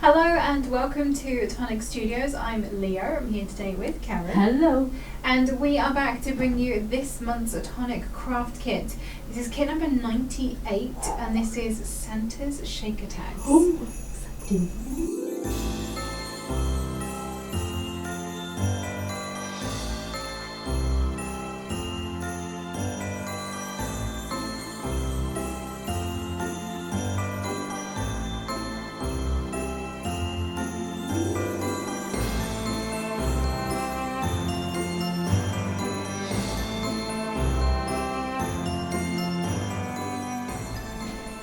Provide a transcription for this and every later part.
Hello and welcome to Tonic Studios. I'm Leo. I'm here today with Karen. Hello. And we are back to bring you this month's Tonic Craft Kit. This is kit number 98 and this is Santa's Shaker Tags. Oh, exciting.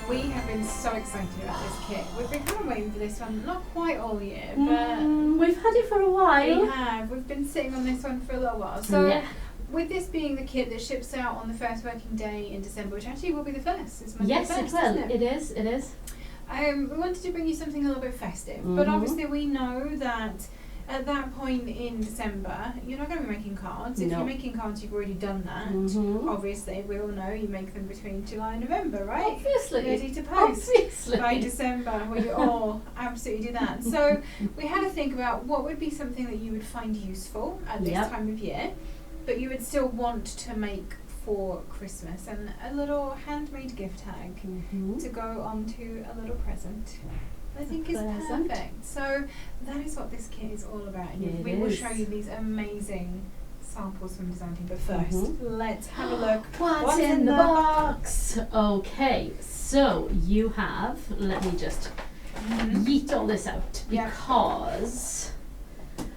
We have been so excited about this kit. We've been kind of waiting for this one, not quite all year, but We've had it for a while. we have. We've been sitting on this one for a little while. So Yeah. with this being the kit that ships out on the first working day in December, which actually will be the first. It's Monday Yes, the it 1st, will. isn't It is. It is. We wanted to bring you something a little bit festive, but Mhm. obviously we know that at that point in December, you're not going to be making cards. If No. you're making cards, you've already done that. Mhm. Obviously, we all know you make them between July and November, right? Obviously. Ready to post Obviously. by December. We all absolutely do that. So we had to think about what would be something that you would find useful at this Yep. time of year, but you would still want to make for Christmas, and a little handmade gift tag to go onto a little present. I think is Present. perfect. So that is what this kit is all about. And It we will is. show you these amazing samples from design team. But first, Mhm. let's have a look. What's in the box? Okay, so you have, let me just Mhm. yeet all this out Yeah. because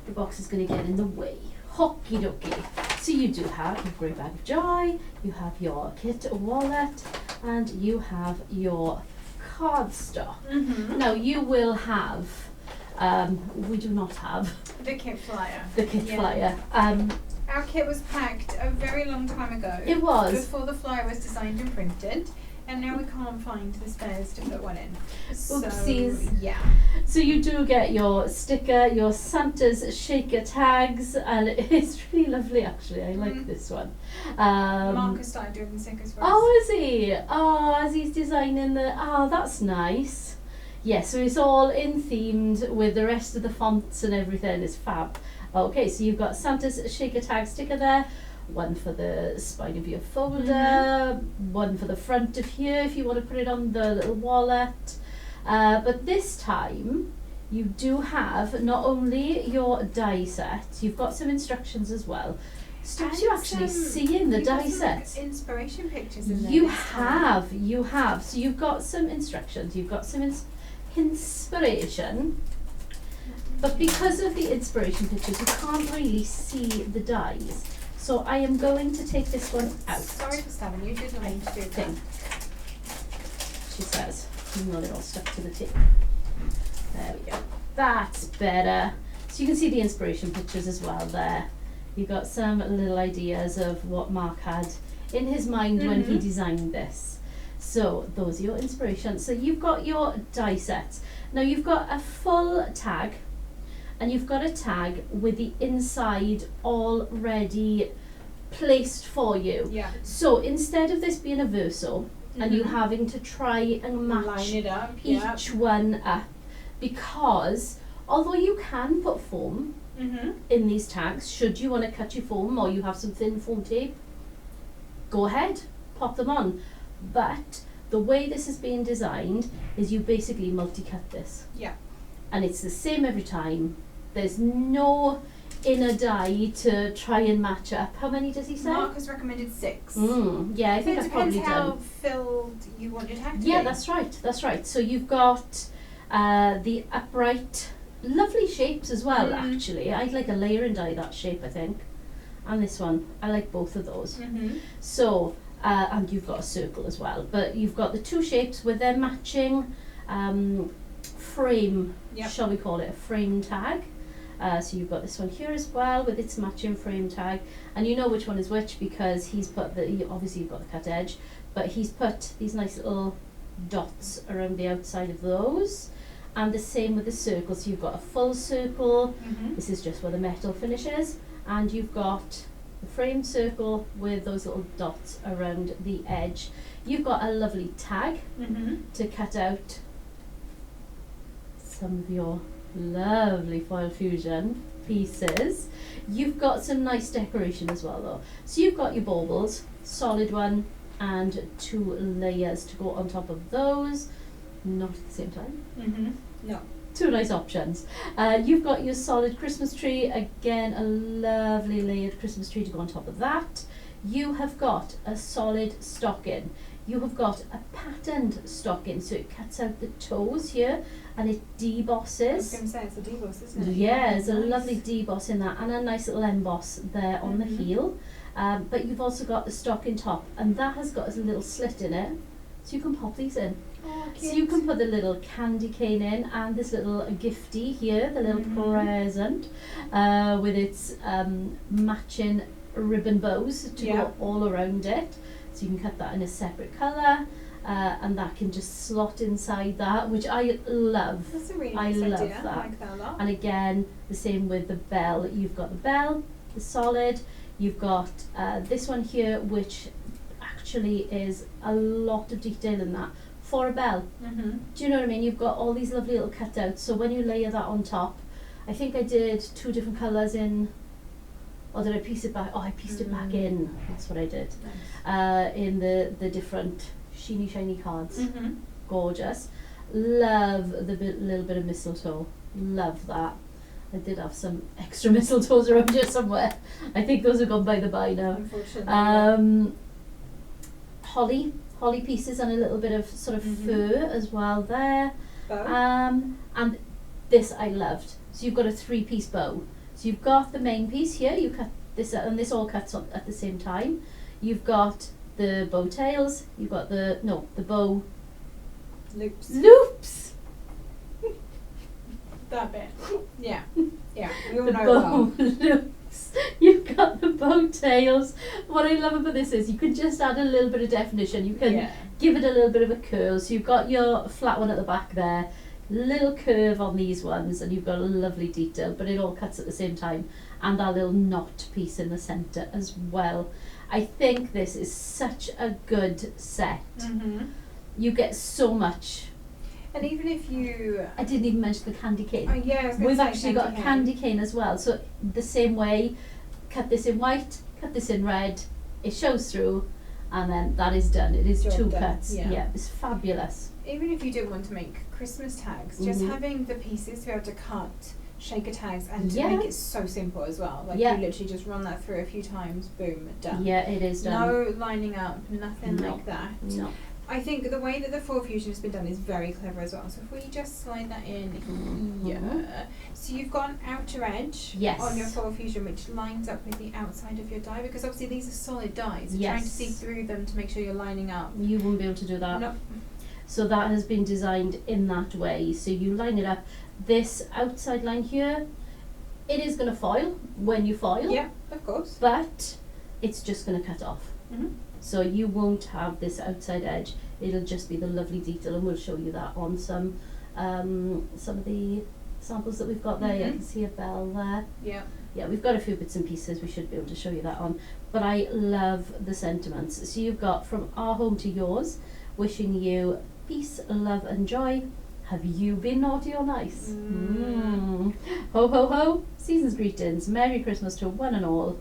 the box is going to get in the way. Hockey dokie. So you do have your grey bag of joy, you have your kit wallet, and you have your cardstock. Mhm. Now you will have, we do not have The kit flyer. the kit Yeah. flyer. Our kit was packed a very long time ago. It was. Before the flyer was designed and printed. And now we can't find the spares to put one in. Oopsies. So, yeah. So you do get your sticker, your Santa's shaker tags, and it's really lovely actually. I like Mhm. this one. Marcus started doing the stickers for us. Oh, is he? Oh, as he's designing the, oh, that's nice. Yeah, so it's all in themed with the rest of the fonts and everything. It's fab. Okay, so you've got Santa's shaker tag sticker there. One for the spine of your folder, one for the front of here if you want to put it on the little wallet. But this time you do have not only your die set, you've got some instructions as well. Stops you And actually some- seeing the you've got die some, like, set. inspiration pictures in there. You this time. have. So you've got some instructions, you've got some inspiration, but because of the inspiration pictures, you can't really see the dies. So I am going to take this one out. Sorry for stabbing you. Didn't mean to do that. Think, she says, even though they're all stuck to the tip. There we go. That's better. So you can see the inspiration pictures as well there. You've got some little ideas of what Mark had in his mind when he Mhm. designed this. So those are your inspirations. So you've got your die sets. Now you've got a full tag, and you've got a tag with the inside already placed for you. Yeah. So instead of this being a verso and you Mhm. having to try and match Line it up. Yeah. each one up, because although you can put foam Mhm. in these tags, should you want to cut your foam or you have some thin foam tape, go ahead, pop them on. But the way this is being designed is you basically multi-cut this. Yeah. And it's the same every time. There's no inner die to try and match up. How many does he say? Marcus recommended 6. Yeah, I think It I've probably depends how done. filled you want your tag to Yeah, be. that's right. So you've got the upright, lovely shapes as well, actually. I'd like a layer and dye that shape, I think. And this one, I like both of those. Mhm. So, and you've got a circle as well. But you've got the two shapes with their matching frame, Yep. shall we call it a frame tag. So you've got this one here as well with its matching frame tag, and you know which one is which because he's put obviously you've got the cut edge, but he's put these nice little dots around the outside of those, and the same with the circle. So you've got a full circle. Mhm. This is just where the metal finishes, and you've got the frame circle with those little dots around the edge. You've got a lovely tag Mhm. to cut out some of your lovely foil fusion pieces. You've got some nice decoration as well though. So you've got your baubles, solid one and 2 layers to go on top of those. Not at the same time. No. 2 nice options. You've got your solid Christmas tree, again a lovely layered Christmas tree to go on top of that. You have got a solid stocking. You have got a patterned stocking, so it cuts out the toes here and it debosses. I was going to say it's a deboss, isn't it? Yeah, there's a nice. lovely deboss in that and a nice little emboss there on the heel. But you've also got the stocking top and that has got a little slit in it, so you can pop these in. Oh, So you can put the little candy cane in and this little gifty here, the little present, with its matching ribbon bows to go all around it. So you can cut that in a separate colour and that can just slot inside that, which I love. That's a really nice idea. Love that. I like that a lot. And again, the same with the bell. You've got the bell, the solid, you've got this one here, which actually is a lot of detail in that. For a bell. Do you know what I mean? You've got all these lovely little cutouts, so when you layer that on top, I think I did 2 different colours in, or did I piece it back? Oh, I pieced it back in, that's what I did. Nice. In the different shiny cards. Gorgeous. Love the little bit of mistletoe, love that. I did have some extra mistletoes around here somewhere. I think those have gone by the by now. Unfortunately. Holly pieces and a little bit of sort of fur as well there. Bow. And this I loved. So you've got a 3-piece bow. So you've got the main piece here, you cut this out, and this all cuts on at the same time. You've got the bow tails, you've got the bow loops. That bit. Yeah. Yeah. We all The know bow well. loops. You've got the bow tails. What I love about this is you can just add a little bit of definition. You can give it a little bit of a curl. So you've got your flat one at the back there, little curve on these ones, and you've got a lovely detail, but it all cuts at the same time. And that little knot piece in the centre as well. I think this is such a good set. You get so much. And even if you... I didn't even mention the candy cane. Oh yeah, I was gonna We've say actually got a candy cane as well. So the same way, cut this in white, cut this in red, it shows through, and then that is done. It is Job 2 done, cuts. yeah. Yeah, it's fabulous. Even if you didn't want to make Christmas tags, just having the pieces to be able to cut shaker tags and to make it so simple as well. Like you literally just run that through a few times, boom, done. Yeah, it is done. No lining up, nothing like that. No. I think the way that the foil fusion has been done is very clever as well. So if we just slide that in so you've got an outer edge on your foil fusion which lines up with the outside of your die, because obviously these are solid dies. You're trying to see through them to make sure you're lining up. You won't be able to do that. Nope. So that has been designed in that way. So you line it up. This outside line here, it is going to foil when you foil. Yeah, of course. But it's just going to cut off. So you won't have this outside edge. It'll just be the lovely detail, and we'll show you that on some of the samples that we've got there. You can see a bell there. Yeah, we've got a few bits and pieces. We should be able to show you that on. But I love the sentiments. So you've got from our home to yours, wishing you peace, love and joy. Have you been naughty or nice? Ho ho ho, season's greetings, Merry Christmas to one and all.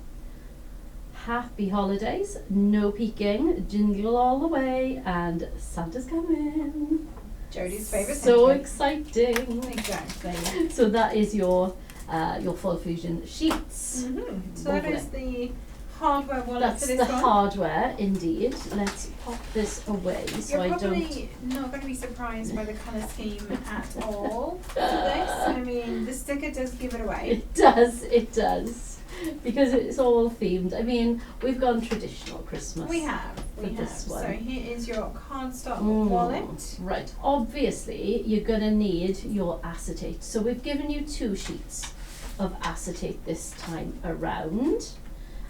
Happy holidays, no peeking, jingle all the way, and Santa's coming. Jodie's favourite So sentiment. exciting. Exactly. So that is your foil fusion sheets. So that is the hardware wallet That's for this the one. hardware, indeed. Let's pop this away so You're I probably not going to be surprised by the colour scheme at all for this. I mean, the sticker does give it away. It does. Because it's all themed. I mean, we've gone traditional Christmas. We have. This one. So here is your cardstock wallet. Right. Obviously, you're going to need your acetate. So we've given you 2 sheets of acetate this time around.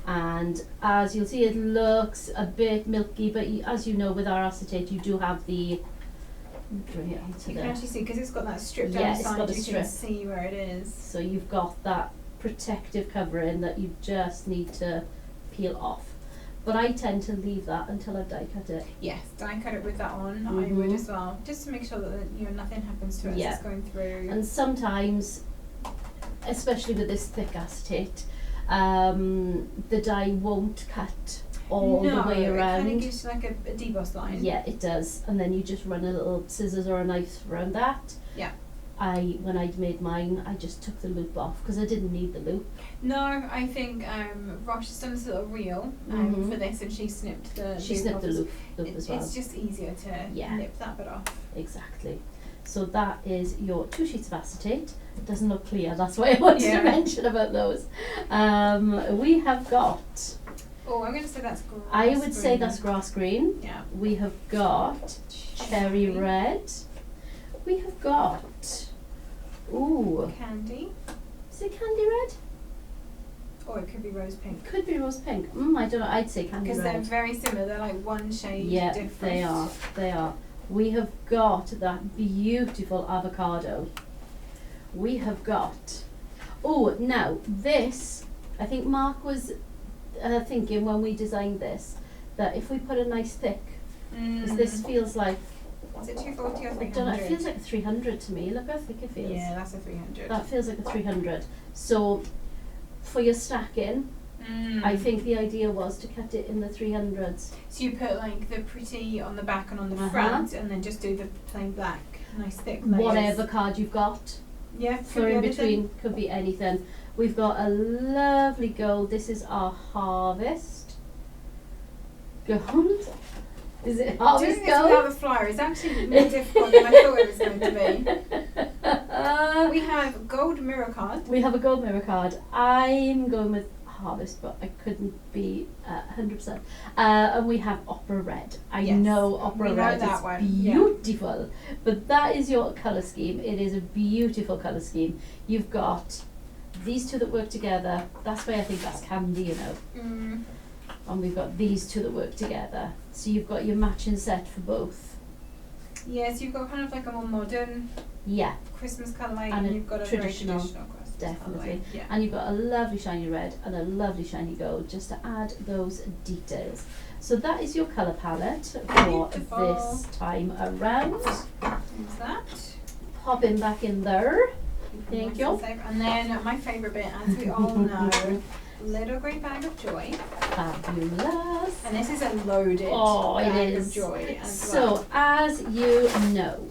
And as you'll see, it looks a bit milky, but as you know, with our acetate, you do have the... Bring it onto You can actually see, because it's got that strip down the side, you can see where it is. So you've got that protective covering that you just need to peel off. But I tend to leave that until I've die cut it. Yes, die cut it with that on. I would as well, just to make sure that nothing happens to it as it's going through. And sometimes, especially with this thick acetate, the die won't cut all the way around. It kind of gives you like a deboss line. Yeah, it does. And then you just run a little scissors or a knife around that. Yeah. When I made mine, I just took the loop off because I didn't need the loop. No, I think Rosh has done this little reel for this, and she snipped the loop as well. It's just easier to nip that bit off. Exactly. So that is your 2 sheets of acetate. It doesn't look clear, that's why I wanted to mention about those. We have got... Oh, I'm going to say that's grass I would green. say that's grass green. Yeah. We have got cherry red. We have got... Ooh. Candy. Is it candy red? Or it could be rose pink. Could be rose pink. I don't know. I'd say candy red. Because they're very similar. They're like one shade different. They are. They are. We have got that beautiful avocado. We have got... Oh, now this, I think Mark was thinking when we designed this, that if we put a nice thick, because this feels like... Is it 240 or 300? I don't know, it feels like a 300 to me. Look how thick it feels. Yeah, that's a 300. That feels like a 300. So, for your stacking, I think the idea was to cut it in the 300s. So you put like the pretty on the back and on the front, and then just do the plain black, nice thick layers. Whatever card you've got. Yeah, for in between, could be anything. We've got a lovely gold. This is our harvest gold. Is it harvest doing this gold? without the flyer is actually more difficult than I thought it was going to be. We have gold mirror card. We have a gold mirror card. I'm going with harvest, but I couldn't be 100%. And we have opera red. I know opera red is beautiful, but that is your colour scheme. It is a beautiful colour scheme. You've got these two that work together. That's why I think that's candy, you know. And we've got these two that work together. So you've got your matching set for both. Yes, you've got kind of like a more modern Christmas colour light, and you've got a traditional, very traditional Christmas definitely. colour light. Yeah. And you've got a lovely shiny red and a lovely shiny gold just to add those details. So that is your colour palette for this time around. What's that? Pop in back in there. Thank you. And then my favourite bit, as we all know, little green bag of joy. Fabulous. And this is a loaded bag of joy as well. So as you know,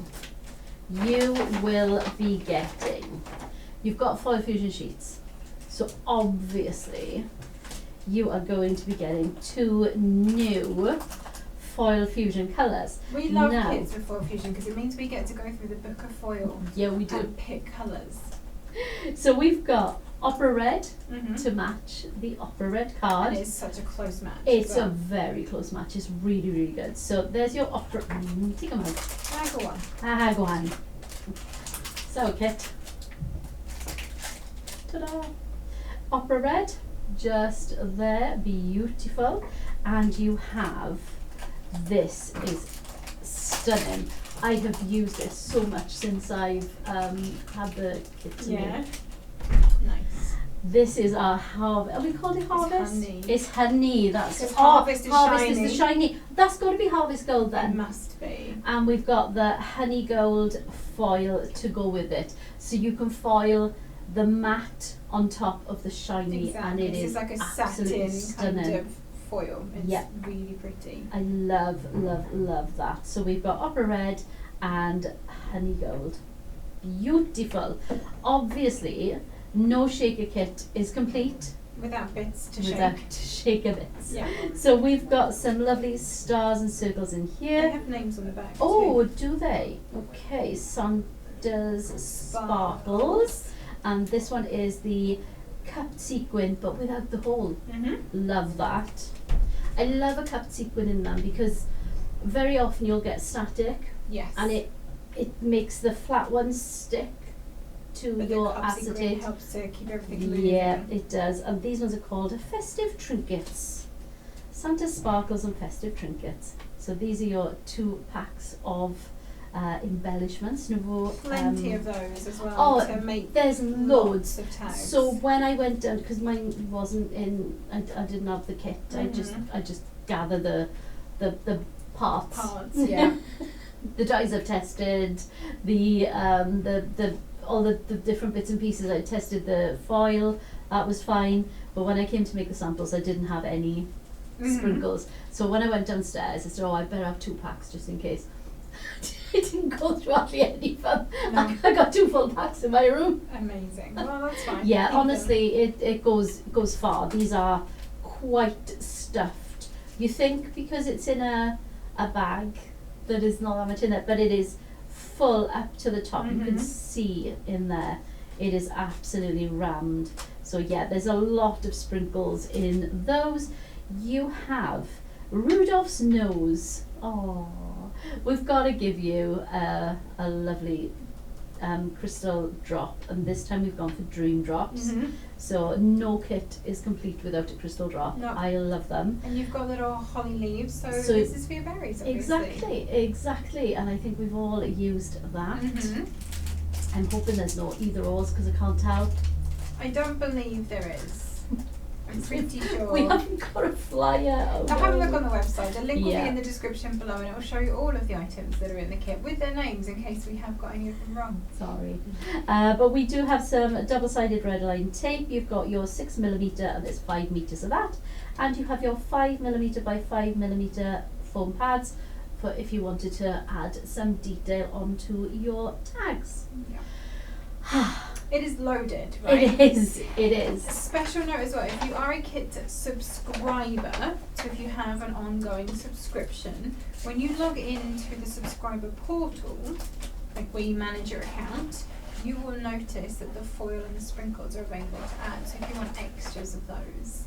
you will be getting, you've got foil fusion sheets. So obviously you are going to be getting 2 new foil fusion colours. We love kits with foil fusion because it means we get to go through the book of foil. Yeah, we do. And pick colours. So we've got opera red to match the opera red card. And it's such a close match. It's a very close match. It's really, really good. So there's your opera. Take a moment. Go on. So kit. Ta-da! Opera red, just there, beautiful. And you have, this is stunning. I have used this so much since I've had the kit to me. Nice. This is our harvest. Are we called it harvest? It's honey. It's honey. That's harvest is harvest shiny. is the shiny. That's got to be harvest gold then. It must be. And we've got the honey gold foil to go with it. So you can foil the matte on top of the shiny, and it is like a absolutely satin stunning. kind of foil. It's really pretty. I love, love, love that. So we've got opera red and honey gold. Beautiful. Obviously, no shaker kit is complete without bits to without shake. shaker bits. Yeah. So we've got some lovely stars and circles in here. They have names on the back. Oh, do they? Okay, Santa's Sparkles. And this one is the cupped sequin, but without the hole. Love that. I love a cupped sequin in them because very often you'll get static. Yes. And it makes the flat ones stick to your acetate. It helps to keep everything moving. Yeah, it does. And these ones are called festive trinkets. Santa's Sparkles and festive trinkets. So these are your 2 packs of embellishments, Nuvo. Plenty of those as well to make there's loads of tags. So when I went down, because mine wasn't in, I didn't have the kit. I just gather the parts. Yeah. The dies I've tested, the all the different bits and pieces. I tested the foil, that was fine. But when I came to make the samples, I didn't have any sprinkles. So when I went downstairs, I said, I better have 2 packs just in case. It didn't go through hardly any fun. No. I got 2 full packs in my room. Amazing. Well, that's fine. Yeah, honestly, it goes far. These are quite stuffed. You think because it's in a bag that is not that much in it, but it is full up to the top. You can see in there. It is absolutely rammed. So yeah, there's a lot of sprinkles in those. You have Rudolph's nose. Oh, we've got to give you a lovely crystal drop, and this time we've gone for dream drops. So no kit is complete without a crystal drop. No. I love them. And you've got little holly leaves, so this is for your berries, obviously. Exactly, and I think we've all used that. I'm hoping there's no either ors because I can't tell. I don't believe there is. I'm pretty sure. We haven't got a flyer. I'll have a look on the website. The link will be in the description below, and it will show you all of the items that are in the kit with their names in case we have got any of them wrong. Sorry. But we do have some double-sided red line tape. You've got your 6mm, and there's 5 meters of that. And you have your 5mm by 5mm foam pads for if you wanted to add some detail onto your tags. Yeah. It is loaded, right? It is. A special note as well, if you are a kit subscriber, so if you have an ongoing subscription, when you log into the subscriber portal, like where you manage your account, you will notice that the foil and the sprinkles are available to add. So if you want extras of those,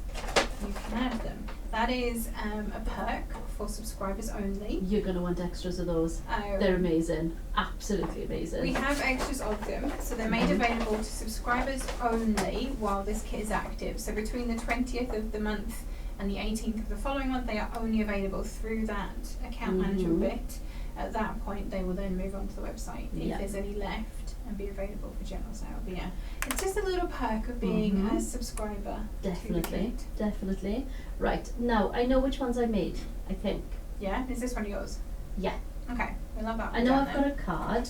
you can add them. That is a perk for subscribers only. You're going to want extras of those. They're amazing. Absolutely amazing. We have extras of them, so they're made available to subscribers only while this kit is active. So between the 20th of the month and the 18th of the following month, they are only available through that account management bit. At that point, they will then move on to the website if there's any left and be available for general sale. But yeah, it's just a little perk of being a subscriber. Definitely. Right, now I know which ones I made, I think. Yeah? Is this one yours? Yeah. Okay, we love that one. I know I've got a card.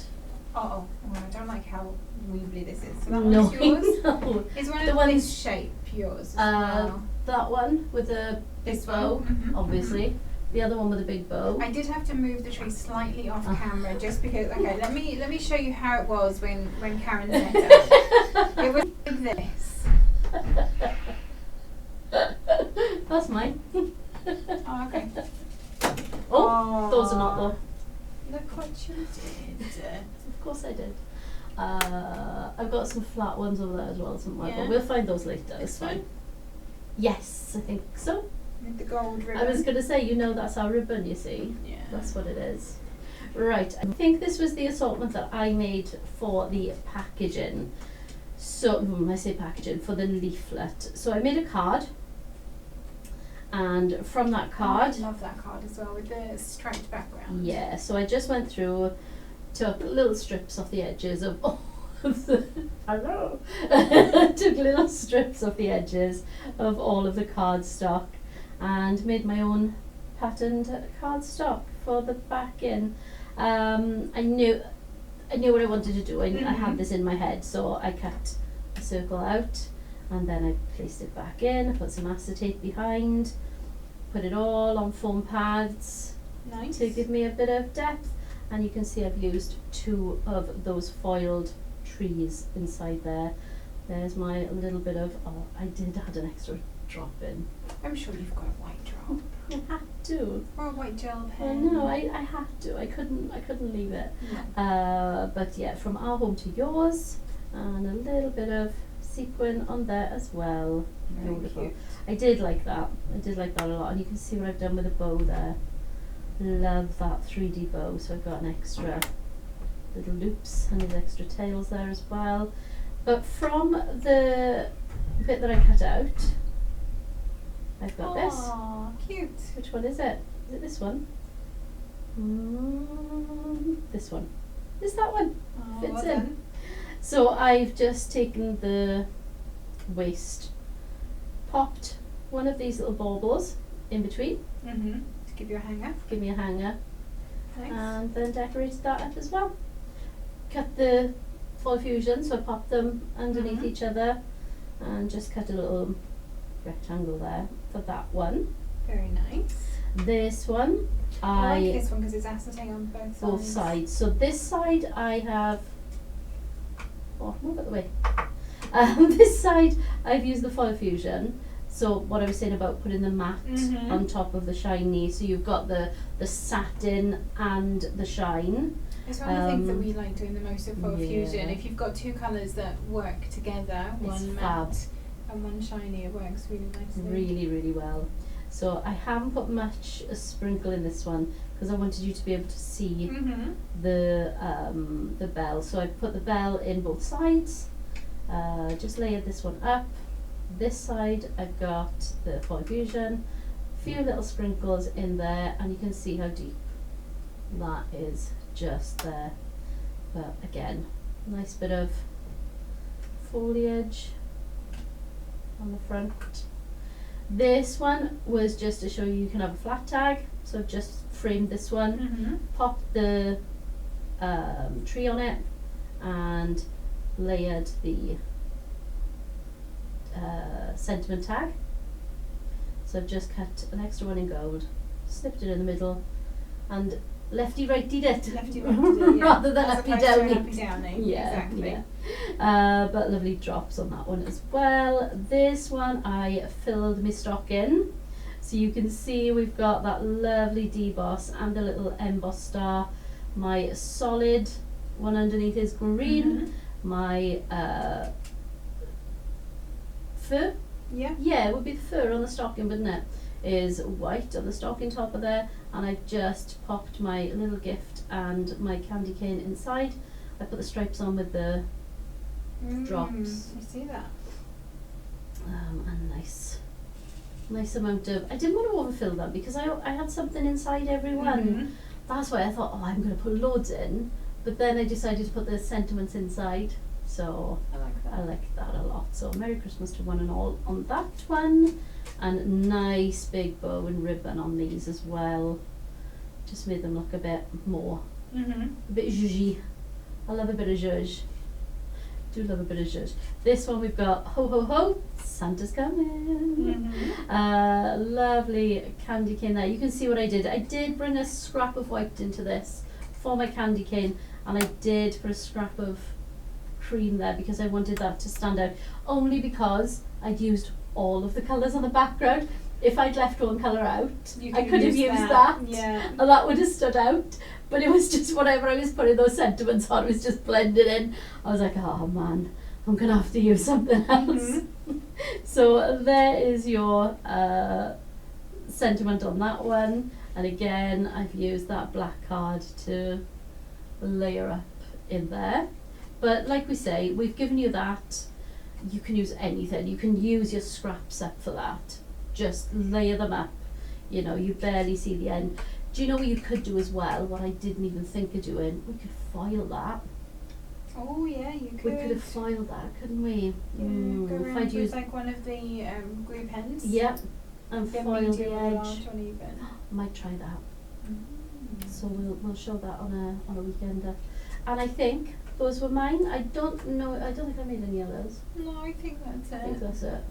Oh, I don't like how weebly this is. So that one's yours? No. Is one of this shape yours as well? That one with a big bow, obviously. The other one with a big bow. I did have to move the tree slightly off camera just because. Okay, let me show you how it was when Karen set it. It was like this. That's mine. Oh, okay. Oh, those are not though. Look what you did. Of course I did. I've got some flat ones over there as well somewhere, but we'll find those later. It's fine. Yes, I think so. With the gold ribbon. I was going to say, that's our ribbon, you see. Yeah. That's what it is. Right, I think this was the assortment that I made for the packaging. So, when I say packaging, for the leaflet. So I made a card. And from that card... I love that card as well, with the striped background. Yeah, so I just went through, took little strips off the edges of all of the... Hello! Took little strips off the edges of all of the cardstock. And made my own patterned cardstock for the backing. I knew what I wanted to do. I had this in my head, so I cut a circle out, and then I placed it back in. I put some acetate behind, put it all on foam pads to give me a bit of depth. And you can see I've used 2 of those foiled trees inside there. There's my little bit of. Oh, I did add an extra drop in. I'm sure you've got a white drop. I had to. Or a white gel pen. No, I had to. I couldn't leave it. No. But yeah, from our home to yours, and a little bit of sequin on there as well. Very beautiful. Cute. I did like that. A lot. And you can see what I've done with the bow there. Love that 3D bow. So I've got an extra little loops and there's extra tails there as well. But from the bit that I cut out, I've got this. Cute. Which one is it? Is it this one? This one. Is that one? Oh, Fits well in. done. So I've just taken the waste, popped one of these little baubles in between, To give you a hanger. give me a hanger, Nice. and then decorated that up as well. Cut the foil fusion, so I popped them underneath each other, and just cut a little rectangle there for that one. Very nice. This one, I like this one because it's acetate on both sides. both sides. So this side I have, move out the way. This side I've used the foil fusion. So what I was saying about putting the matte on top of the shiny, so you've got the satin and the shine. It's one of the things that we like doing the most with foil yeah. fusion. If you've got two colours that work together, one matte and one shiny, it works really nicely. Really, really well. So I haven't put much a sprinkle in this one because I wanted you to be able to see the bell. So I put the bell in both sides. Just layered this one up. This side I've got the foil fusion, a few little sprinkles in there, and you can see how deep that is just there. But again, nice bit of foliage on the front. This one was just to show you can have a flat tag, so I've just framed this one, popped the tree on it, and layered the sentiment tag. So I've just cut an extra one in gold, snipped it in the middle, and lefty rightied it, rather than uppy downy. Yeah, exactly. Yeah. But lovely drops on that one as well. This one I filled my stock in, so you can see we've got that lovely deboss and the little emboss star. My solid one underneath is green. My fur, yeah, it would be the fur on the stocking, wouldn't it? Is white on the stocking top of there, and I've just popped my little gift and my candy cane inside. I put the stripes on with the drops. I see that. And nice amount of. I didn't want to overfill them because I had something inside every one. That's why I thought, oh, I'm going to put loads in, but then I decided to put the sentiments inside. So I like that a lot. So Merry Christmas to one and all on that one, and nice big bow and ribbon on these as well. Just made them look a bit more, a bit zhuzhy. I love a bit of zhuzh. Do love a bit of zhuzh. This one we've got ho ho ho, Santa's coming. Lovely candy cane there. You can see what I did. I did bring a scrap of white into this for my candy cane, and I did put a scrap of cream there because I wanted that to stand out, only because I'd used all of the colours on the background. If I'd left one colour out, I could have used that, and that would have stood out, but it was just whatever I was putting those sentiments on, it was just blended in. I was like, oh man, I'm gonna have to use something else. So there is your sentiment on that one, and again I've used that black card to layer up in there. But like we say, we've given you that. You can use anything. You can use your scraps up for that. Just layer them up. You know, you barely see the end. Do you know what you could do as well? What I didn't even think of doing? We could foil that. Oh yeah, you could. We could have foiled that, couldn't we? Go if around I'd with used, like one of the glue pens. yep, and Get foil the medium or edge. large one even. Might try that. So we'll show that on a weekender. And I think those were mine. I don't know. I don't think I made any others. No, I think that's I it. think that's it.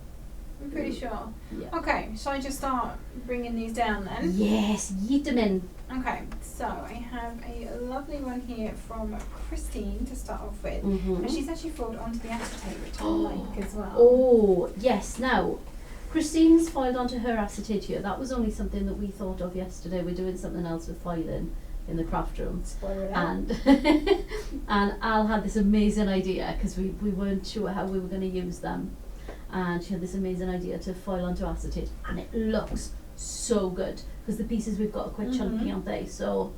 I'm pretty sure. Yeah. Okay, shall I just start bringing these down then? Yes, yeet them in. Okay, so I have a lovely one here from Christine to start off with. Mm-hmm. And she's actually foiled onto the acetate, which I like as well. Oh, yes. Now, Christine's foiled onto her acetate here. That was only something that we thought of yesterday. We're doing something else with foiling in the craft room. Spoiler alert. And Al had this amazing idea because we weren't sure how we were going to use them. And she had this amazing idea to foil onto acetate, and it looks so good because the pieces we've got are quite chunky, aren't they? So,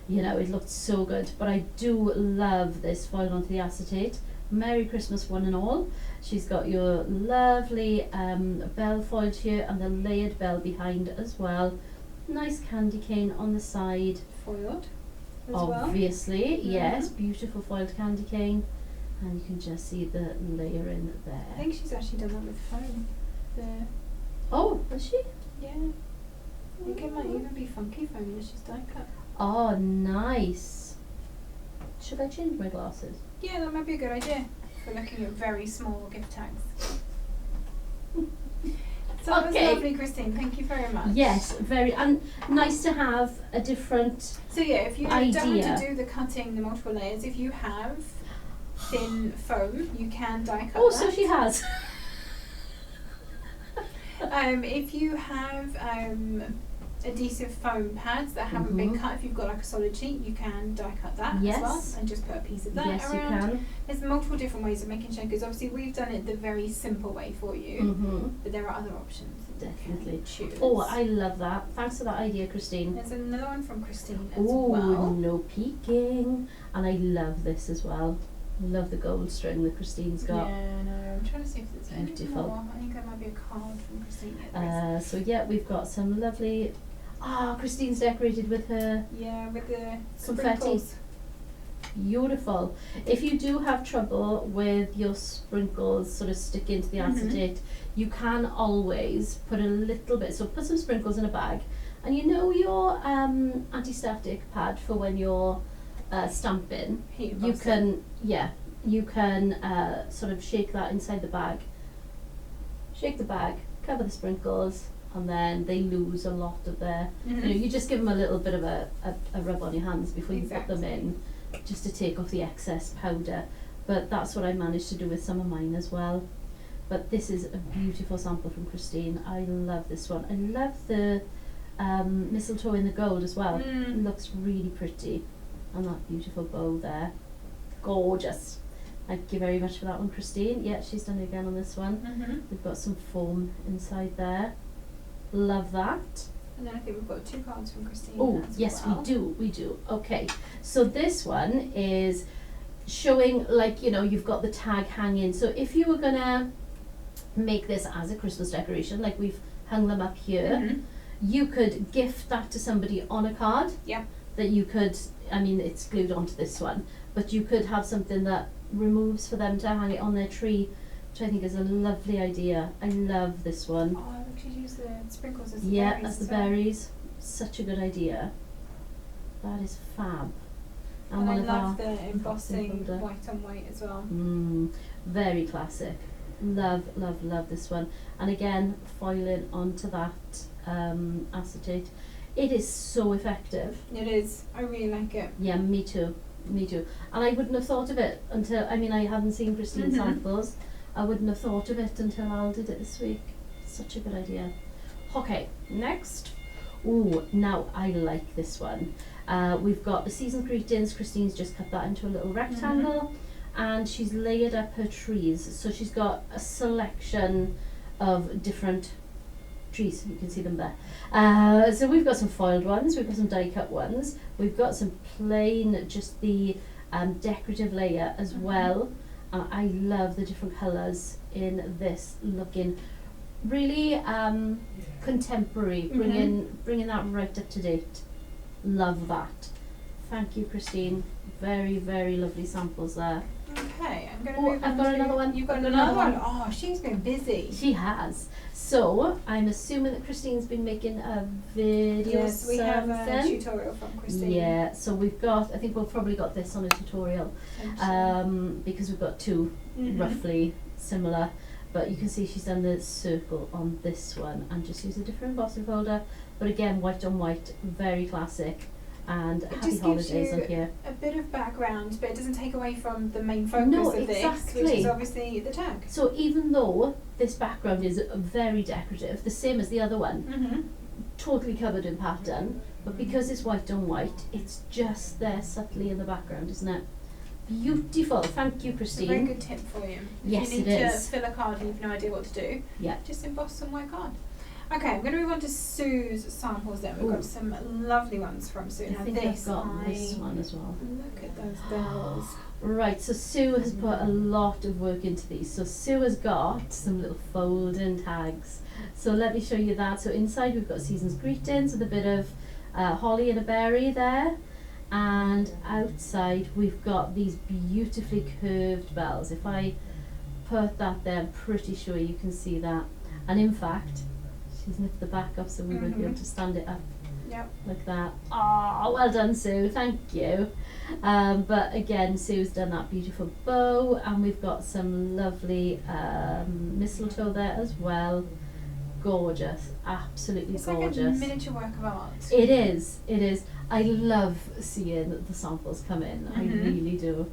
you know, it looked so good. But I do love this foil onto the acetate. Merry Christmas one and all. She's got your lovely bell foiled here and the layered bell behind as well. Nice candy cane on the side. foiled as well. Obviously, yes, beautiful foiled candy cane. And you can just see the layering there. I think she's actually done that with foam. Oh, is she? Yeah. I think it might even be funky foam that she's die cut. Oh, nice. Should I change my glasses? Yeah, that might be a good idea for looking at very small gift tags. So that was lovely, Christine. Thank you very much. Yes, very, and nice to have a different So yeah, if you idea. don't want to do the cutting, the multiple layers, if you have thin foam, you can die cut that. So she has. If you have adhesive foam pads that haven't been cut, if you've got like a solid sheet, you can die cut that as well and just put a piece of that around. Yes, you can. There's multiple different ways of making shakers. Obviously, we've done it the very simple way for you, but there are other options. Definitely. Choose. Oh, I love that. Thanks for that idea, Christine. There's another one from Christine as well. No peeking. And I love this as well. Love the gold string that Christine's got. Yeah, no, I'm trying to see if there's any Beautiful. more. I think there might be a card from Christine. So yeah, we've got some lovely. Christine's decorated with her. Yeah, with the confetti. sprinkles. Beautiful. If you do have trouble with your sprinkles sort of sticking to the acetate, you can always put a little bit. So put some sprinkles in a bag, and you know your anti-static pad for when you're stamping. You can sort of shake that inside the bag. Shake the bag, cover the sprinkles, and then they lose a lot of their. You just give them a little bit of a rub on your hands before you put them in, just to take off the excess powder. But that's what I managed to do with some of mine as well. But this is a beautiful sample from Christine. I love this one. I love the mistletoe in the gold as well. It looks really pretty. And that beautiful bow there. Gorgeous. Thank you very much for that one, Christine. Yeah, she's done it again on this one. We've got some foam inside there. Love that. And then I think we've got 2 cards from Christine. Oh, yes, we do. Okay, so this one is showing, like, you know, you've got the tag hanging. So if you were gonna make this as a Christmas decoration, like we've hung them up here, you could gift that to somebody on a card. Yep. That you could, I mean, it's glued onto this one, but you could have something that removes for them to hang it on their tree, which I think is a lovely idea. I love this one. Oh, I could use the sprinkles as the berries. Yeah, as the berries. Such a good idea. That is fab. And I love the embossing white on white as well. Very classic. Love, love, love this one. And again, foiling onto that acetate. It is so effective. It is. I really like it. Yeah, me too. Me too. And I wouldn't have thought of it until, I mean, I hadn't seen Christine's samples. I wouldn't have thought of it until Al did it this week. Such a good idea. Okay, next. Ooh, now I like this one. We've got the season greetings. Christine's just cut that into a little rectangle, and she's layered up her trees. So she's got a selection of different trees. You can see them there. So we've got some foiled ones, we've got some die cut ones, we've got some plain, just the decorative layer as well. I love the different colours in this, looking really contemporary, bringing that right up to date. Love that. Thank you, Christine. Very, very lovely samples there. Okay, I'm going to move on. I've got another one. You've got another one? Oh, she's been busy. She has. So, I'm assuming that Christine's been making a video. Yes, we have a tutorial from Christine. Yeah, so we've got, I think we've probably got this on a tutorial, because we've got 2 roughly similar. But you can see she's done the circle on this one and just used a different embossing folder. But again, white on white, very classic. And it happy holidays on here. A bit of background, but it doesn't take away from the main focus of this, which is obviously the tag. So even though this background is very decorative, the same as the other one, totally covered in pattern, but because it's white on white, it's just there subtly in the background, isn't it? Beautiful. Thank you, Christine. It's a very good tip for you. Yes, if you need to fill a card and you've no idea what to do, just emboss some white card. Okay, I'm going to move on to Sue's samples then. We've got some lovely ones from Sue. I think I've got this one as well. Look at those bells. Right, so Sue has put a lot of work into these. So Sue has got some little folding tags. So let me show you that. So inside we've got season's greetings with a bit of holly and a berry there. And outside we've got these beautifully curved bells. If I put that there, I'm pretty sure you can see that. And in fact, she's nipped the back up so we won't be able to stand it up. Yep. Like that. Oh, well done, Sue. Thank you. But again, Sue's done that beautiful bow, and we've got some lovely mistletoe there as well. Gorgeous. Absolutely gorgeous. It's like a miniature work of art. It is. It is. I love seeing the samples come in. I really do.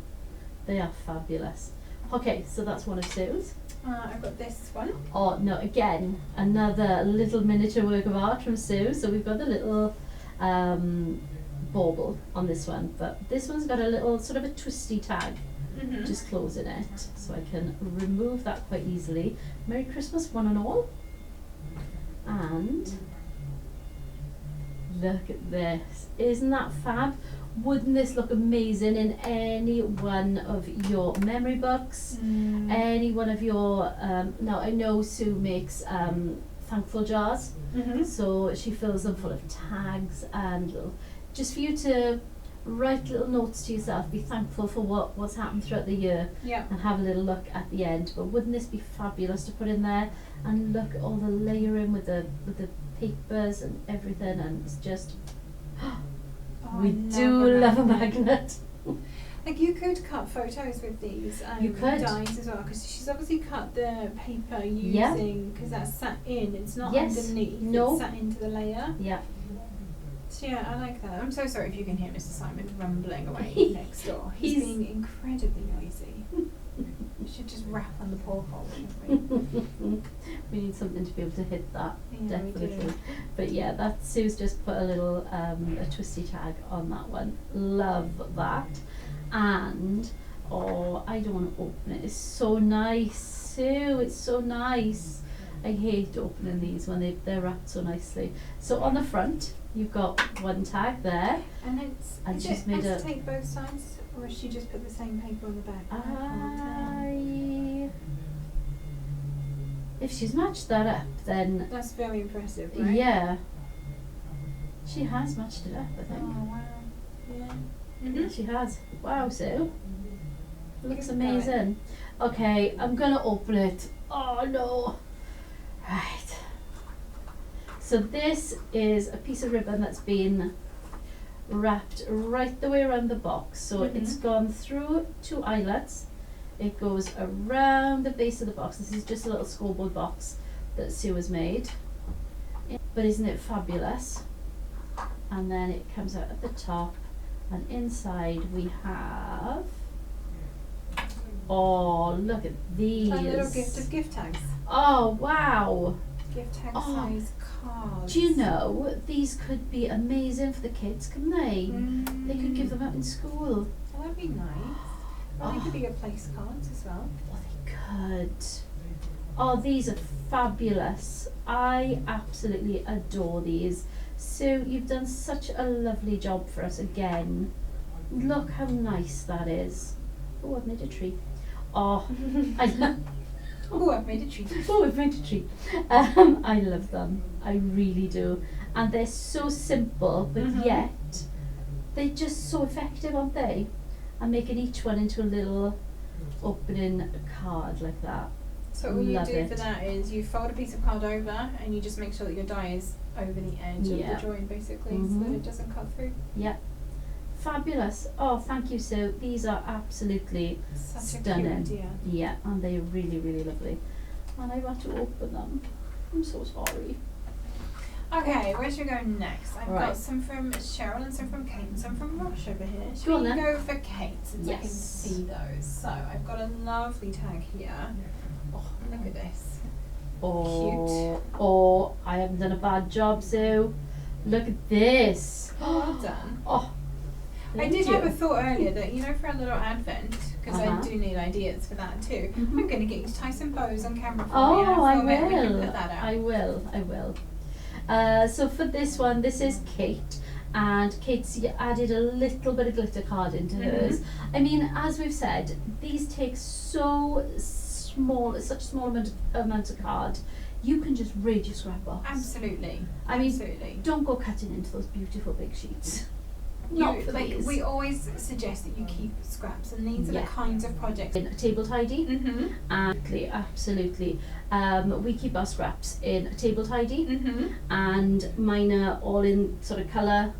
They are fabulous. Okay, so that's one of Sue's. I've got this one. Oh no, again, another little miniature work of art from Sue. So we've got the little bauble on this one, but this one's got a little sort of a twisty tag just closing it, so I can remove that quite easily. Merry Christmas one and all. And look at this, isn't that fab? Wouldn't this look amazing in any one of your memory books? Any one of your, now I know Sue makes thankful jars, so she fills them full of tags and little, just for you to write little notes to yourself, be thankful for what's happened throughout the year, and have a little look at the end. But wouldn't this be fabulous to put in there? And look at all the layering with the papers and everything, and it's just we do love a magnet. Like you could cut photos with these you could. dies as well, because she's obviously cut the paper using, because that's sat in, it's not underneath, it's sat into the layer. So yeah, I like that. I'm so sorry if you can hear Mr. Simon rumbling away next door. He's being incredibly noisy. We should just rap on the porthole, shouldn't we? We need something to be able to hit that, definitely. But yeah, that Sue's just put a little a twisty tag on that one. Love that. And oh, I don't want to open it. It's so nice, Sue. It's so nice. I hate opening these when they're wrapped so nicely. So on the front, you've got one tag there. And she's made to take both sides, or has she just put the same paper on the back? If she's matched that up, then that's very impressive, right? Yeah. She has matched it up, I think. Oh wow. Yeah. Yeah, she has. Wow, Sue. Looks amazing. Okay, I'm gonna open it. Oh no. Right. So this is a piece of ribbon that's been wrapped right the way around the box. So it's gone through 2 eyelets. It goes around the base of the box. This is just a little scoreboard box that Sue has made. But isn't it fabulous? And then it comes out at the top, and inside we have, oh, look at these. A little gift of gift tags. Oh, wow. Gift tag size cards. Do you know, these could be amazing for the kids, couldn't they? They could give them out in school. Oh, that'd be nice. Well, they could be your place cards as well. Oh, they could. Oh, these are fabulous. I absolutely adore these. Sue, you've done such a lovely job for us again. Look how nice that is. Oh, I've made a tree. Oh, I love. Oh, I've made a tree. Oh, I've made a tree. I love them. I really do. And they're so simple, but yet they're just so effective, aren't they? And making each one into a little opening card like that. So all you do for that is you fold a piece of card over and you just make sure that your die is over the edge of the drawing, basically, so that it doesn't cut through. Yeah. Fabulous. Oh, thank you, Sue. These are absolutely stunning. A cute idea. Yeah, and they're really, really lovely. And I've had to open them. I'm so sorry. Okay, where should we go next? I've got some from Cheryl and some from Kate and some from Rosh over here. Should we go for Kate since I can see those? So I've got a lovely tag here. Oh, look at this. Oh, cute. Oh, I haven't done a bad job, Sue. Look at this. Oh, well done. Oh, I did have a thought earlier that, you know, for a little advent, because I do need ideas for that too, I'm going to get you to tie some bows on camera for me. I will. We can put that out. I will. So for this one, this is Kate, and Kate's added a little bit of glitter card into hers. I mean, as we've said, these take such a small amount of card, you can just raid your scrapbooks. Absolutely. I mean, absolutely. Don't go cutting into those beautiful big sheets. Not for like these. we always suggest that you keep scraps, and these are the kinds of projects. In a table tidy. Absolutely. We keep our scraps in a table tidy, and mine are all in sort of colour.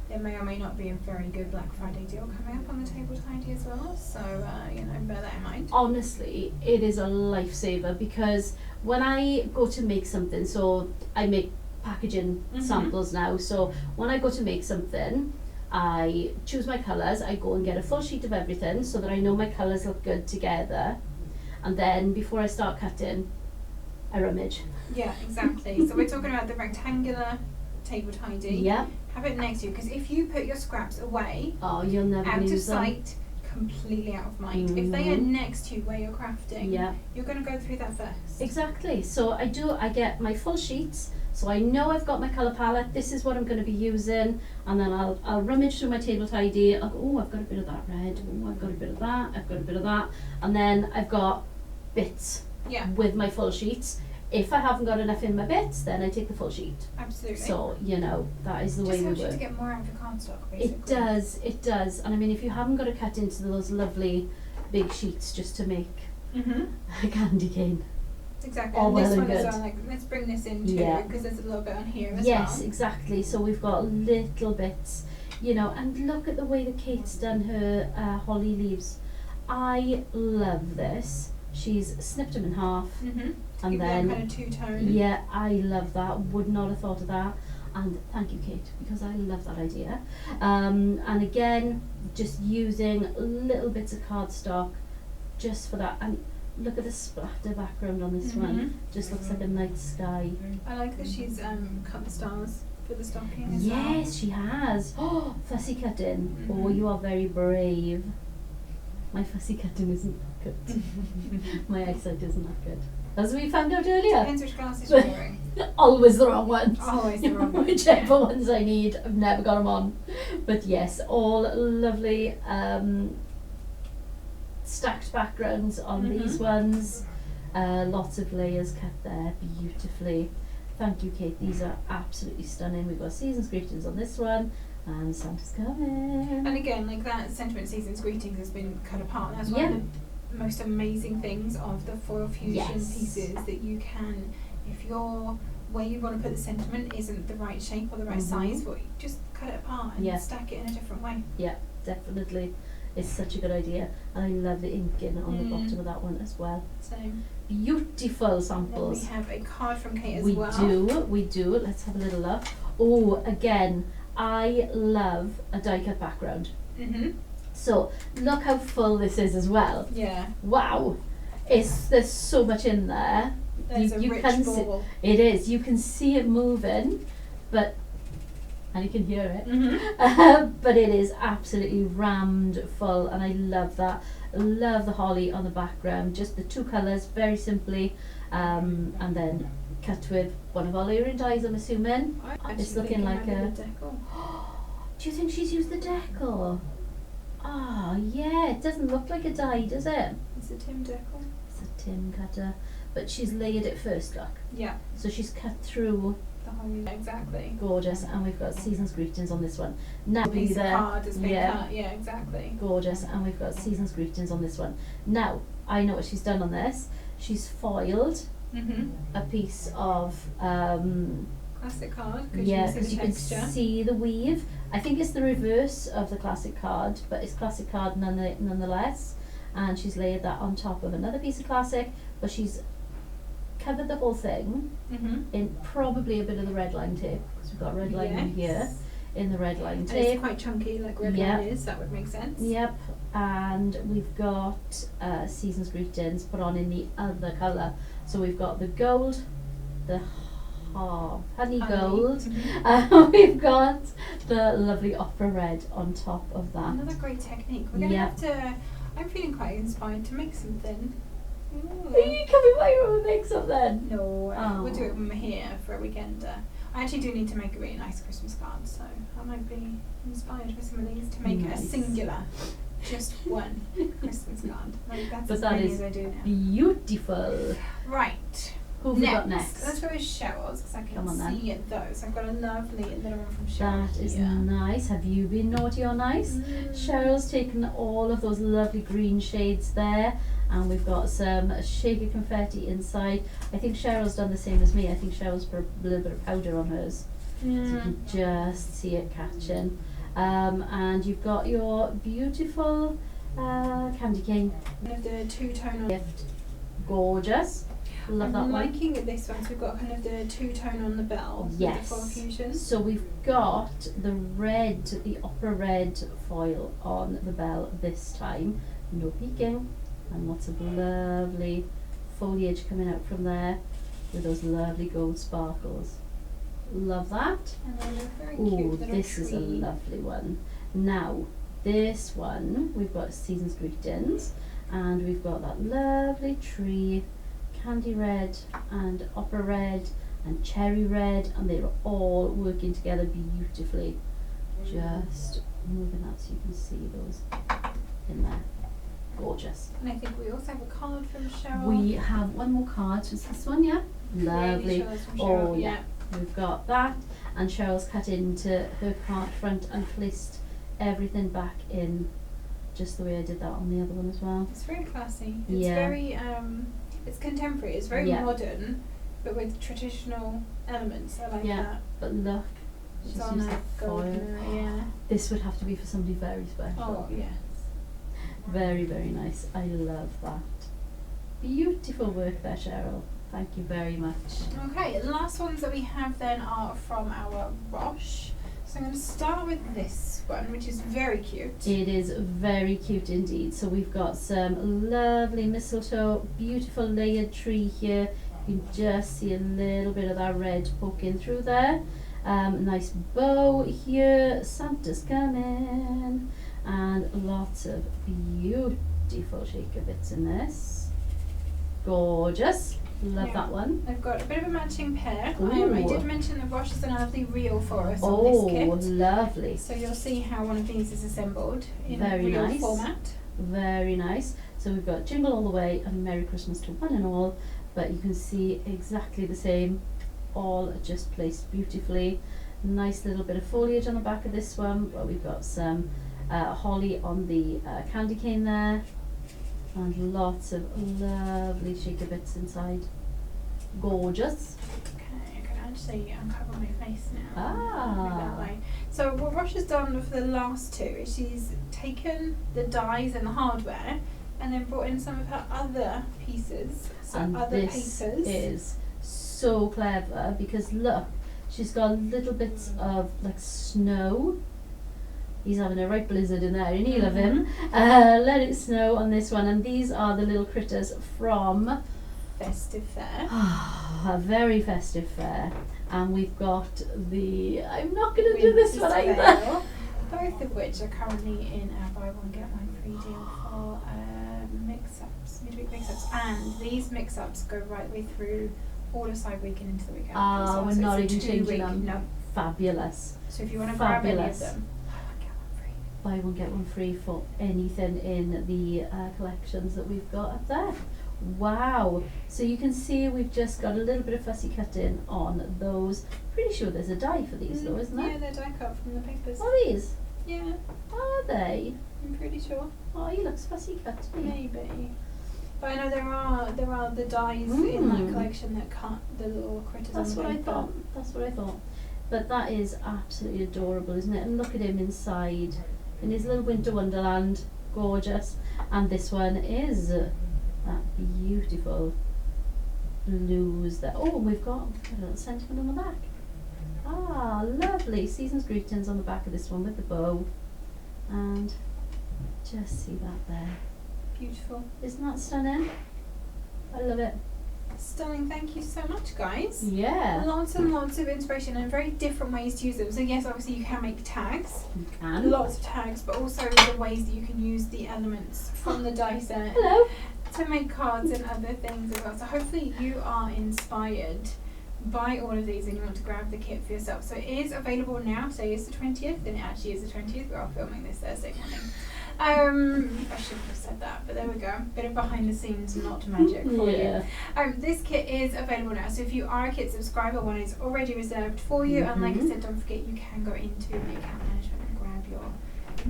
There may or may not be a very good Black Friday deal coming up on the table tidy as well, so bear that in mind. Honestly, it is a lifesaver, because when I go to make something, so I make packaging samples now, so when I go to make something, I choose my colours, I go and get a full sheet of everything so that I know my colours look good together, and then before I start cutting, I rummage. Yeah, exactly. So we're talking about the rectangular table tidy. Yeah. Have it next to you, because if you put your scraps away, you'll never out of use them. sight, completely out of mind. If they are next to you where you're crafting, you're going to go through that first. Exactly. So I get my full sheets, so I know I've got my colour palette, this is what I'm going to be using, and then I'll rummage through my table tidy. I'll go, oh, I've got a bit of that red, oh, I've got a bit of that, I've got a bit of that, and then I've got bits with my full sheets. If I haven't got enough in my bits, then I take the full sheet. Absolutely. So, that is the way we work. Just helps you to get more out of your cardstock, basically. It does. And I mean, if you haven't got to cut into those lovely big sheets just to make a candy cane. Exactly. All and well this and one as good. well, like, let's bring this in too, because there's a little bit on here as well. Yes, exactly. So we've got little bits, and look at the way that Kate's done her holly leaves. I love this. She's snipped them in half, and give then them kind of two-tone. Yeah, I love that. Would not have thought of that. And thank you, Kate, because I love that idea. And again, just using little bits of cardstock just for that. And look at the splatter background on this one. Just looks like a night sky. I like that she's cut the stars for the stocking as well. Yes, she has. Oh, fussy cutting. Oh, you are very brave. My fussy cutting isn't good. My eyesight isn't that good, as we found out earlier. Depends which glasses you're wearing. Always the wrong ones. Always the wrong ones. Whichever ones I need, I've never got them on. But yes, all lovely stacked backgrounds on these ones. Lots of layers cut there beautifully. Thank you, Kate. These are absolutely stunning. We've got Season's Greetings on this one. And Santa's coming. And again, like that sentiment Season's Greetings has been cut apart. That's one of the most amazing things of the foil fusion pieces, that you can, if your where you want to put the sentiment isn't the right shape or the right size, but you just cut it apart and stack it in a different way. Yeah, definitely. It's such a good idea. And I love the inking on the bottom of that one as well. Same. Beautiful samples. And we have a card from Kate as well. We do. Let's have a little look. Oh, again, I love a die cut background. So look how full this is as well. Yeah. Wow. There's so much in there. There's a rich ball. It is. You can see it moving, and you can hear it. But it is absolutely rammed full, and I love that. I love the holly on the background. Just the two colours, very simply, and then cut with one of our layering dies, I'm assuming. It's looking like a decor. Do you think she's used the decor? Yeah, it doesn't look like a die, does it? It's a Tim decor. It's a Tim cutter, but she's layered it first, look. Yeah. So she's cut through. The holly, exactly. Gorgeous, and we've got Season's Greetings on this one. Now the piece of card has been cut. Yeah, exactly. Gorgeous, and we've got Season's Greetings on this one. Now I know what she's done on this. She's foiled a piece of classic card. Because you can see the weave. I think it's the reverse of the classic card, but it's classic card nonetheless. And she's layered that on top of another piece of classic, but she's covered the whole thing in probably a bit of the red line tape, because we've got red line in here in the red line tape. And it's quite chunky, like red line is. That would make sense. Yep. And we've got Season's Greetings put on in the other colour. So we've got the gold, the honey gold. We've got the lovely opera red on top of that. Another great technique. We're going to have to, I'm feeling quite inspired to make something. Ooh. Are you coming by and make something? No, we'll do it when we're here for a weekend. I actually do need to make a really nice Christmas card, so I might be inspired with some of these to make a singular, just one Christmas card. Like, that's as many as I do now. Beautiful. Right. Who have we got next? Let's go with Cheryl's because I Come on, can see those. I've got a lovely little one from Cheryl. That is nice. Have you been naughty or nice? Cheryl's taken all of those lovely green shades there, and we've got some shaker confetti inside. I think Cheryl's done the same as me. I think Cheryl's put a little bit of powder on hers. So you can just see it catching. And you've got your beautiful candy cane. One of the two-tone gift. Gorgeous. Love that I'm one. liking this one. So we've got kind of the two-tone on the bell. Yes. With the full fusion. So we've got the red, the opera red foil on the bell this time. No peeking. And lots of lovely foliage coming out from there with those lovely gold sparkles. Love that. And they look very Ooh, cute. this is a lovely one. Now, this one, we've got Season's Greetings, and we've got that lovely tree, candy red and opera red and cherry red, and they're all working together beautifully. Just moving that so you can see those in there. Gorgeous. And I think we also have a card from Cheryl. We have one more card. Is this one? Yeah. Lovely. Really sure it's from Cheryl. Oh yeah. We've got that, and Cheryl's cut into her card front and placed everything back in just the way I did that on the other one as well. It's very classy. It's very it's contemporary. It's very modern, but with traditional elements. I like that. But look, it's on a gold. This would have to be for somebody very special. Oh yes. Very, very nice. I love that. Beautiful work there, Cheryl. Thank you very much. Okay, the last ones that we have then are from our Roche. So I'm going to start with this one, which is very cute. It is very cute indeed. So we've got some lovely mistletoe, beautiful layered tree here. You can just see a little bit of that red poking through there. Nice bow here. Santa's coming. And lots of beautiful shaker bits in this. Gorgeous. Love that one. I've got a bit of a matching pair. I did mention that Roche has done a lovely reel for us on this kit. Oh, lovely. So you'll see how one of these is assembled in Very reel nice. format. Very nice. So we've got Jingle All the Way and Merry Christmas to one and all, but you can see exactly the same, all just placed beautifully. Nice little bit of foliage on the back of this one, but we've got some holly on the candy cane there. And lots of lovely shaker bits inside. Gorgeous. Okay, I can actually uncover my face now. Ah. That way. So what Roche has done for the last two is she's taken the dies and the hardware and then brought in some of her other pieces. So And other this papers. is so clever because look, she's got little bits of like snow. He's having a right blizzard in there, and you love him. Let it snow on this one, and these are the little critters from Festive Fair. A very festive fair. And we've got the, I'm not going to do this one either. Both of which are currently in our buy one get one free deal for mix-ups, midweek mix-ups. And these mix-ups go right the way through all of Cyber Week and into the weekend. We're so not it's a even changing 2 week, them. No. Fabulous. So if you want to grab any of Fabulous. them, Buy one get one free for anything in the collections that we've got up there. Wow. So you can see we've just got a little bit of fussy cutting on those. Pretty sure there's a die for these though, isn't there? Yeah, they're die cut from the papers. Are these? Yeah. Are they? I'm pretty sure. Oh, he looks fussy cut to me. Maybe. But I know there are the dies in that collection that cut the little critters That's on the what I paper. thought. That's what I thought. But that is absolutely adorable, isn't it? And look at him inside in his little winter wonderland. Gorgeous. And this one is that beautiful blues there. Oh, we've got a little sentiment on the back. Ah, lovely. Season's Greetings on the back of this one with the bow. And just see that there. Beautiful. Isn't that stunning? I love it. Stunning. Thank you so much, guys. Yeah. Lots and lots of inspiration and very different ways to use them. So yes, obviously you can make tags. You can. Lots of tags, but also the ways that you can use the elements from the die set Hello. to make cards and other things as well. So hopefully you are inspired by all of these and you want to grab the kit for yourself. So it is available now. Today is the 20th, and it actually is the 20th. We are filming this Thursday morning. I shouldn't have said that, but there we go. Bit of behind the scenes, not magic for you. This kit is available now, so if you are a kit subscriber, one is already reserved for you. And like I said, don't forget you can go into the account management and grab your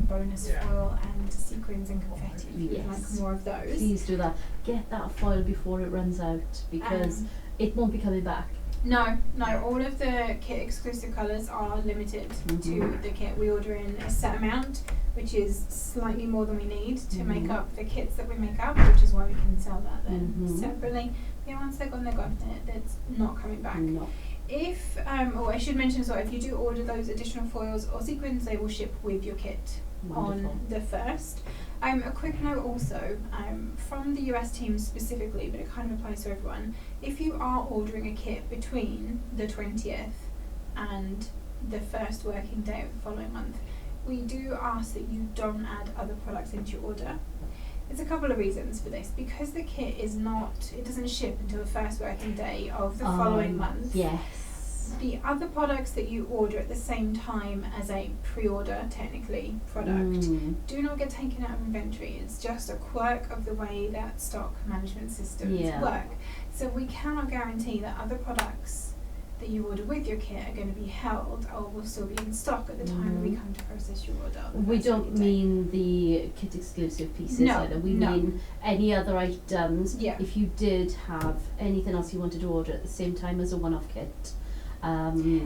bonus foil and sequins and confetti if you'd like more of those. Please do that. Get that foil before it runs out, because it won't be coming back. No, all of the kit exclusive colours are limited to the kit. We order in a set amount, which is slightly more than we need to make up the kits that we make up, which is why we can sell that then separately. Yeah, once they're gone, it's not coming back. No. If, I should mention as well, if you do order those additional foils or sequins, they will ship with your kit on the 1st. A quick note also, from the US team specifically, but it kind of applies to everyone, if you are ordering a kit between the 20th and the 1st working day of the following month, we do ask that you don't add other products into your order. There's a couple of reasons for this. Because the kit it doesn't ship until the 1st working day of the following month. Yes. The other products that you order at the same time as a pre-order, technically, product, do not get taken out of inventory. It's just a quirk of the way that stock management systems work. So we cannot guarantee that other products that you order with your kit are going to be held or will still be in stock at the time that we come to process your order. We don't mean the kit exclusive pieces either. We mean any other items. Yeah. If you did have anything else you wanted to order at the same time as a one-off kit.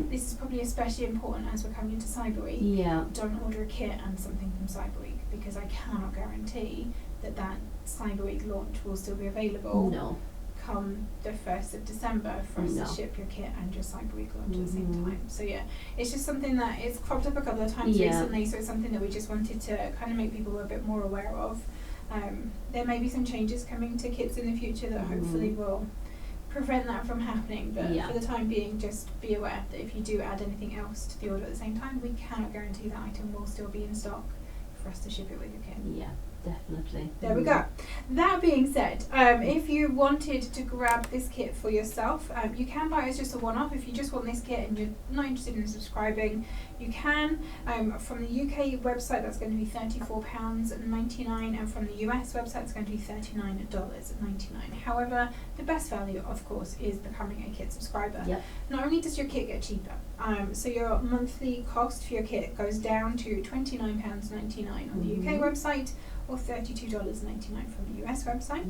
This is probably especially important as we're coming into Cyber Week. Yeah. Don't order a kit and something from Cyber Week, because I cannot guarantee that Cyber Week launch will still be available. No. Come the 1st of December for us to ship your kit and your Cyber Week launch at the same time. So yeah, it's just something that it's cropped up a couple of times recently, so it's something that we just wanted to kind of make people a bit more aware of. There may be some changes coming to kits in the future that hopefully will prevent that from happening, but for the time being, just be aware that if you do add anything else to the order at the same time, we cannot guarantee that item will still be in stock for us to ship it with your kit. Yeah. Definitely. There we go. That being said, if you wanted to grab this kit for yourself, you can buy it as just a one-off. If you just want this kit and you're not interested in subscribing, you can. From the UK website, that's going to be £34.99, and from the US website, it's going to be $39.99. However, the best value, of course, is becoming a kit subscriber. Yep. Not only does your kit get cheaper, so your monthly cost for your kit goes down to £29.99 on the UK website, or $32.99 from the US website,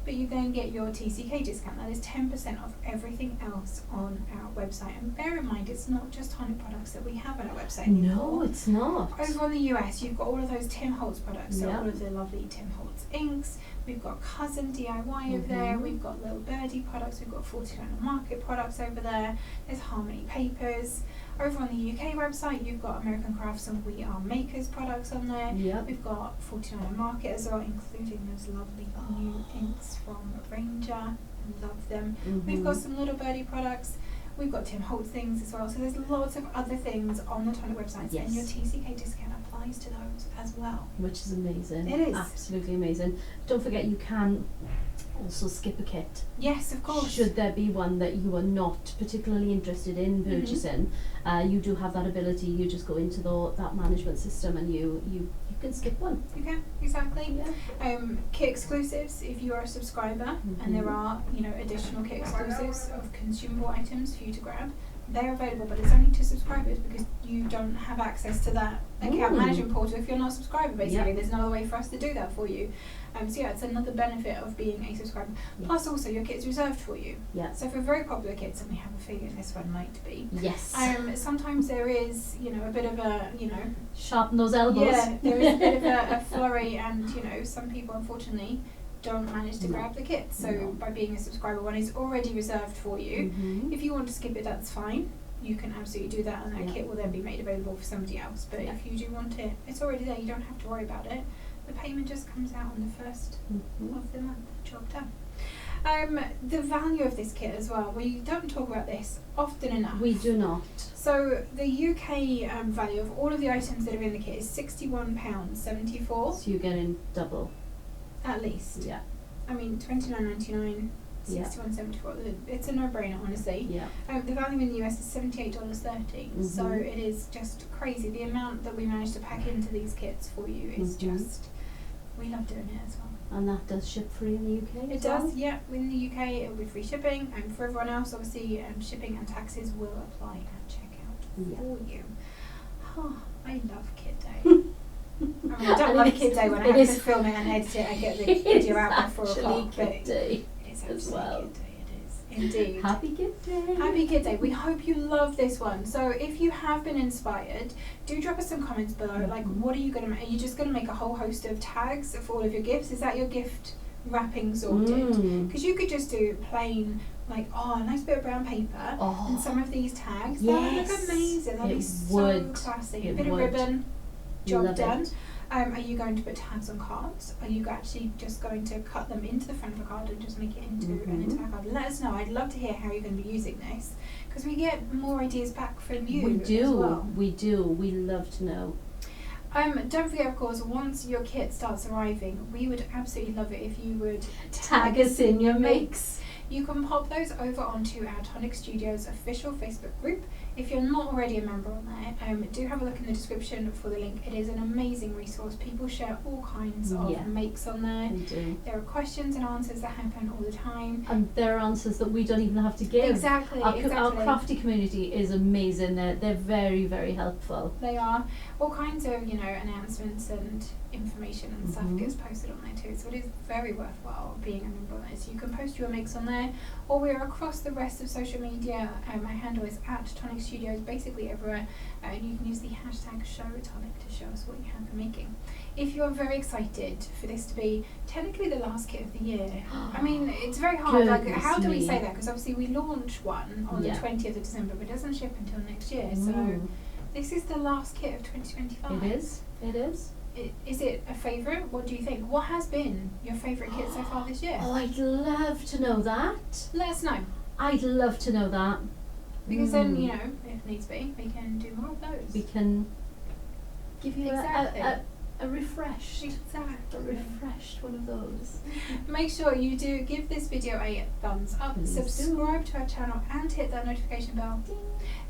but you then get your TCK discount. That is 10% off everything else on our website. And bear in mind, it's not just Tonic products that we have on our website anymore. No, it's not. Over on the US, you've got all of those Tim Holtz products, so all of the lovely Tim Holtz inks. We've got Cousin DIY over there. We've got Little Birdie products. We've got 49 Market products over there. There's Harmony Papers. Over on the UK website, you've got American Crafts and We Are Makers products on there. Yep. We've got 49 Market as well, including those lovely new inks from Ranger. Love them. We've got some Little Birdie products. We've got Tim Holtz things as well. So there's lots of other things on the Tonic website, and your TCK discount applies to those as well. Which is amazing. It is. Absolutely amazing. Don't forget, you can also skip a kit. Yes, of course. Should there be one that you are not particularly interested in purchasing, you do have that ability. You just go into that management system and you can skip one. You can, exactly. Yeah. Kit exclusives, if you are a subscriber, and there are additional kit exclusives of consumable items for you to grab, they're available, but it's only to subscribers, because you don't have access to that account management portal if you're not a subscriber, basically. There's no other way for us to do that for you. So yeah, it's another benefit of being a subscriber. Plus also, your kit's reserved for you. So for very popular kits, and we have a feeling this one might be. Yes. Sometimes there is, a bit of a, sharpen those elbows. Yeah, there is a bit of a flurry, and some people unfortunately don't manage to grab the kit. So by being a subscriber, one is already reserved for you. If you want to skip it, that's fine. You can absolutely do that, and that kit will then be made available for somebody else. But if you do want it, it's already there. You don't have to worry about it. The payment just comes out on the 1st of the month. Job done. The value of this kit as well, we don't talk about this often enough. We do not. So the UK value of all of the items that are in the kit is £61.74. So you're getting double. At least. Yeah. I mean, $29.99, $61.74. It's a no-brainer, honestly. Yeah. The value in the US is $78.30. So it is just crazy. The amount that we managed to pack into these kits for you is just We love doing it as well. And that does ship free in the UK It as well? does, yeah. In the UK, it will be free shipping, and for everyone else, obviously, shipping and taxes will apply at checkout for you. Oh, I love Kit Day. I mean, I don't love Kit Day when I have to film it and edit it and get the video out by 4 o'clock. Kit Day it's as well. Kit Day, it is. Indeed. Happy Kit Day. Happy Kit Day. We hope you love this one. So if you have been inspired, do drop us some comments below. Like, what are you going to make? Are you just going to make a whole host of tags for all of your gifts? Is that your gift wrapping sorted? Because you could just do plain, like, a nice bit of brown paper and some of these tags. That would look amazing. That would be so classy. A bit of ribbon, job done. Are you going to put tags on cards? Are you actually just going to cut them into the front of a card and just make it into an entire card? Let us know. I'd love to hear how you're going to be using this, because we get more ideas back from you. We do. As well. We do. We love to know. Don't forget, of course, once your kit starts arriving, we would absolutely love it if you would Tag us in your mix. You can pop those over onto our Tonic Studios official Facebook group. If you're not already a member on there, do have a look in the description for the link. It is an amazing resource. People share all kinds of makes on there. They do. There are questions and answers that happen all the time. And there are answers that we don't even have to give. Exactly. Our crafty community is amazing. They're very, very helpful. They are. All kinds of, announcements and information and stuff gets posted on there too. So it is very worthwhile being a member on there. So you can post your makes on there, or we're across the rest of social media. My handle is at Tonic Studios, basically everywhere. And you can use the hashtag #ShowTonic to show us what you have been making. If you're very excited for this to be technically the last kit of the year, I mean, it's very hard. How do we say that? Because obviously we launch one on the 20th of December, but it doesn't ship until next year. So this is the last kit of 2025. It is. It is. Is it a favourite? What do you think? What has been your favourite kit so far this year? Oh, I'd love to know that. Let us know. I'd love to know that. Because then, if needs be, we can do more of those. We can give you a refreshed. Exactly. A refreshed one of those. Make sure you do give this video a thumbs up, subscribe to our channel and hit that notification bell. Ding.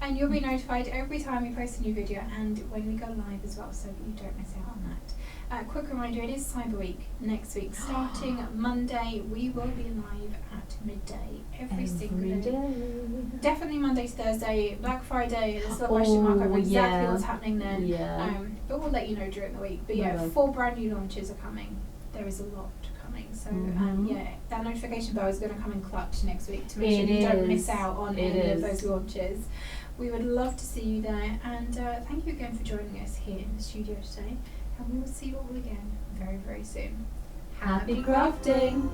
And you'll be notified every time we post a new video and when we go live as well, so that you don't miss out on that. Quick reminder, it is Cyber Week next week. Starting Monday, we will be live at midday every single day. Definitely Monday to Thursday, Black Friday, there's a question mark over exactly what's happening then. Yeah. But we'll let you know during the week. But 4 brand new launches are coming. There is a lot coming. So that notification bell is going to come in clutch next week to make sure you don't miss out on any of those launches. We would love to see you there, and thank you again for joining us here in the studio today, and we will see you all again very, very soon. Happy crafting!